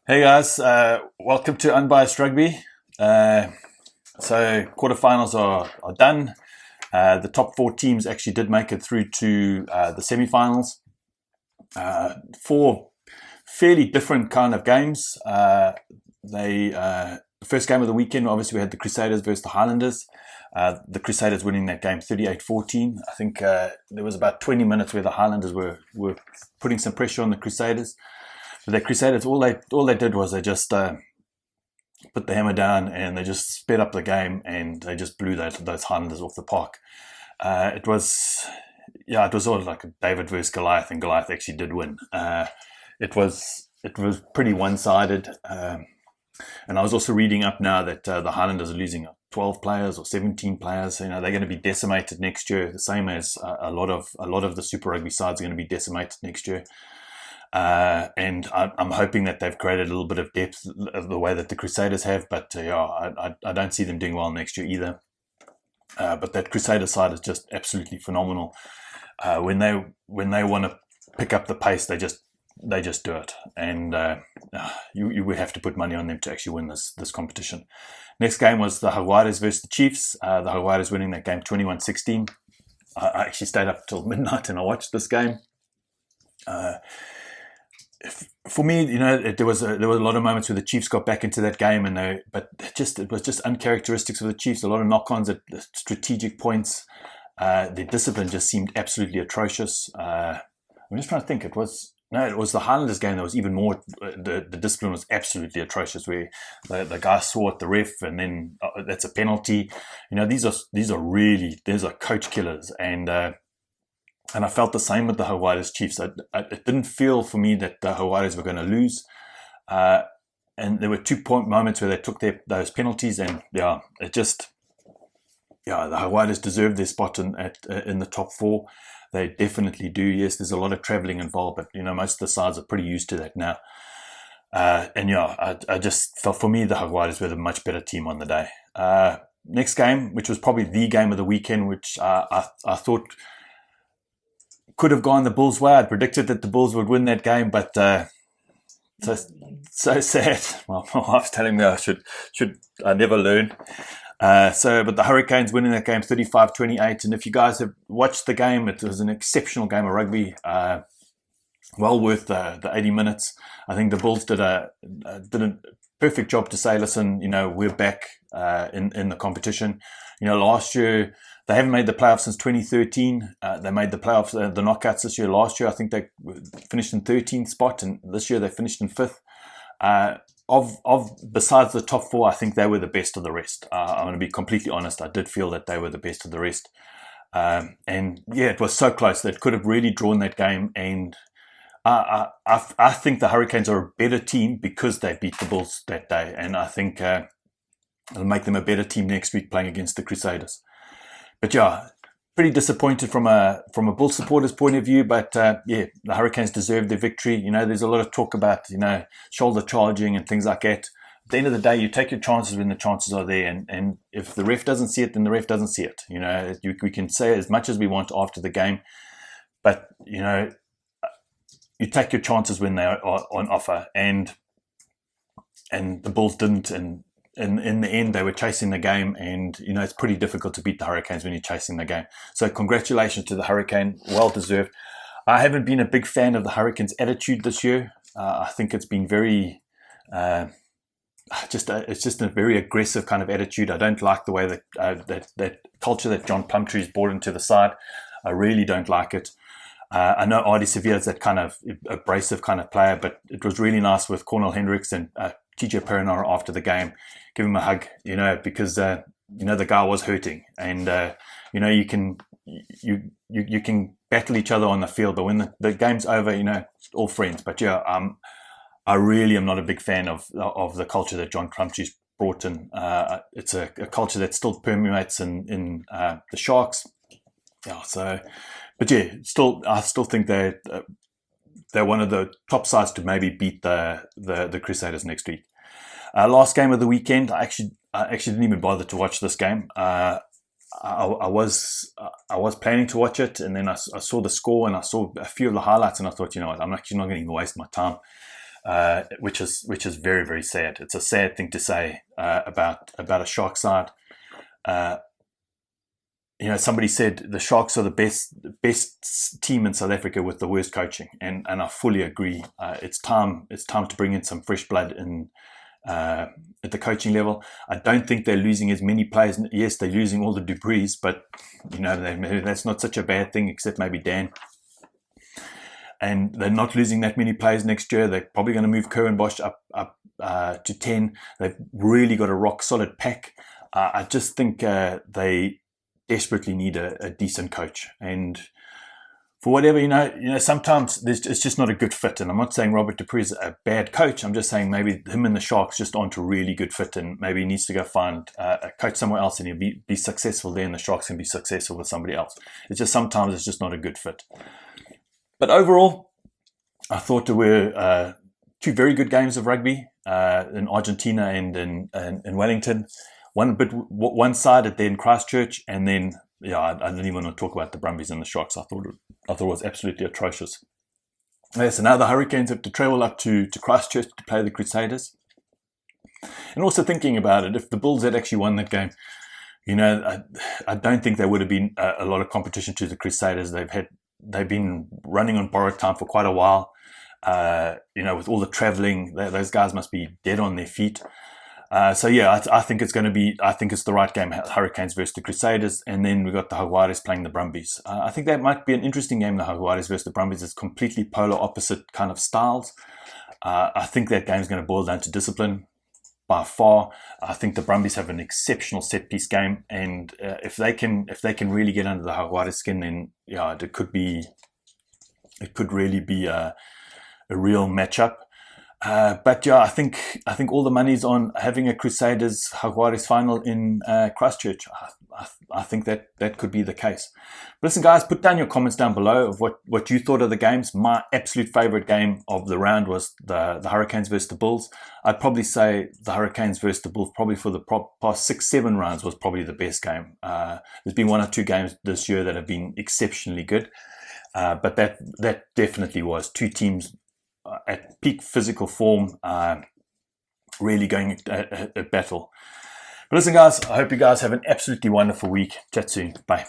Hey guys, welcome to Unbiased Rugby. So quarterfinals are done. The top four teams actually did make it through to the semi-finals. Four fairly different kind of games. The first game of the weekend, obviously we had the Crusaders versus the Highlanders. The Crusaders winning that game 38-14. I think there was about 20 minutes where the Highlanders were putting some pressure on the Crusaders. But the Crusaders, all they did was they just put the hammer down and they just sped up the game and they just blew those Highlanders off the park. It was sort of like a David versus Goliath, and Goliath actually did win. It was pretty one-sided, and I was also reading up now that the Highlanders are losing 12 players or 17 players. You know, they're going to be decimated next year, the same as a lot of the Super Rugby sides are going to be decimated next year. And I'm hoping that they've created a little bit of depth the way that the Crusaders have, but I don't see them doing well next year either. But that Crusader side is just absolutely phenomenal. When they want to pick up the pace, they just do it, and you would have to put money on them to actually win this competition. Next game was the Highlanders versus the Chiefs. The Highlanders winning that game 21-16. I actually stayed up till midnight and I watched this game. For me, you know, there was a lot of moments where the Chiefs got back into that game, but it was just uncharacteristics of the Chiefs. A lot of knock-ons at strategic points. Their discipline just seemed absolutely atrocious. I'm just trying to think. It was the Highlanders game that was even more. The discipline was absolutely atrocious, where the guy saw at the ref, and then that's a penalty. You know, these are coach killers, and I felt the same with the Highlanders Chiefs. It didn't feel for me that the Highlanders were going to lose. And there were 2-point moments where they took those penalties, and the Highlanders deserved their spot in the top four. They definitely do. Yes, there's a lot of travelling involved, but you know, most of the sides are pretty used to that now. I just felt, for me, the Highlanders were the much better team on the day. Next game, which was probably the game of the weekend, which I thought could have gone the Bulls' way. I predicted that the Bulls would win that game, but so sad. My wife's telling me I should never learn. But the Hurricanes winning that game 35-28. And if you guys have watched the game, it was an exceptional game of rugby. Well worth the 80 minutes. I think the Bulls did a perfect job to say, listen, you know, we're back in the competition. You know, last year, they haven't made the playoffs since 2013. They made the playoffs, the knockouts this year. Last year, I think they finished in 13th spot, and this year they finished in 5th. Besides the top four, I think they were the best of the rest. I'm going to be completely honest. I did feel that they were the best of the rest. And yeah, it was so close. They could have really drawn that game. And I think the Hurricanes are a better team because they beat the Bulls that day. And I think it'll make them a better team next week playing against the Crusaders. But yeah, pretty disappointed from a Bull supporter's point of view. But the Hurricanes deserved their victory. You know, there's a lot of talk about, you know, shoulder charging and things like that. At the end of the day, you take your chances when the chances are there. And if the ref doesn't see it, then the ref doesn't see it. You know, we can say as much as we want after the game. But, you know, you take your chances when they are on offer. And the Bulls didn't. And in the end, they were chasing the game, and you know, it's pretty difficult to beat the Hurricanes when you're chasing the game. So congratulations to the Hurricane, well deserved. I haven't been a big fan of the Hurricanes' attitude this year. I think it's been very, it's just a very aggressive kind of attitude. I don't like the way that culture that John Plumtree's brought into the side. I really don't like it. I know Ardie Sevilla is that kind of abrasive kind of player, but it was really nice with Cornel Hendricks and TJ Perenara after the game. Give him a hug, you know, because you know, the guy was hurting, and you know, you can battle each other on the field, but when the game's over, you know, it's all friends. But yeah, I really am not a big fan of the culture that John Plumtree's brought in. It's a culture that still permeates in the Sharks. Yeah, so, but yeah, I still think they're one of the top sides to maybe beat the Crusaders next week. Last game of the weekend, I actually didn't even bother to watch this game. I was planning to watch it, and then I saw the score and I saw a few of the highlights, and I thought, you know what, I'm actually not going to even waste my time. which is very, very sad. It's a sad thing to say about a Sharks side. Somebody said the Sharks are the best team in South Africa with the worst coaching, and I fully agree. It's time to bring in some fresh blood in at the coaching level. I don't think they're losing as many players. Yes, they're losing all the Duprees, but that's not such a bad thing, except maybe Dan. And they're not losing that many players next year. They're probably going to move Curran Bosch up to 10. They've really got a rock solid pack. I just think they desperately need a decent coach. And for whatever, sometimes it's just not a good fit. And I'm not saying Robert Dupree is a bad coach. I'm just saying maybe him and the Sharks just aren't a really good fit, and maybe he needs to go find a coach somewhere else, and he'll be successful there, and the Sharks can be successful with somebody else. It's just sometimes it's just not a good fit. But overall, I thought there were two very good games of rugby in Argentina and in Wellington. One bit one-sided there in Christchurch, and then I didn't even want to talk about the Brumbies and the Sharks. I thought it was absolutely atrocious. So now the Hurricanes have to travel up to Christchurch to play the Crusaders. And also thinking about it, if the Bulls had actually won that game, I don't think there would have been a lot of competition to the Crusaders. They've been running on borrowed time for quite a while. With all the traveling, those guys must be dead on their feet. I think it's going to be. I think it's the right game. Hurricanes versus the Crusaders, and then we got the Jaguares playing the Brumbies. I think that might be an interesting game. The Jaguares versus the Brumbies. It's completely polar opposite kind of styles. I think that game is going to boil down to discipline by far. I think the Brumbies have an exceptional set piece game, and if they can really get under the Jaguares skin, then it could really be a real matchup. I think all the money's on having a Crusaders Jaguares final in Christchurch. I think that could be the case. But listen, guys, put down your comments down below of what you thought of the games. My absolute favorite game of the round was the Hurricanes versus the Bulls. I'd probably say the Hurricanes versus the Bulls probably for the past 6-7 rounds was probably the best game. There's been one or two games this year that have been exceptionally good, but that definitely was two teams at peak physical form, really going at battle. But listen, guys, I hope you guys have an absolutely wonderful week. Chat soon. Bye.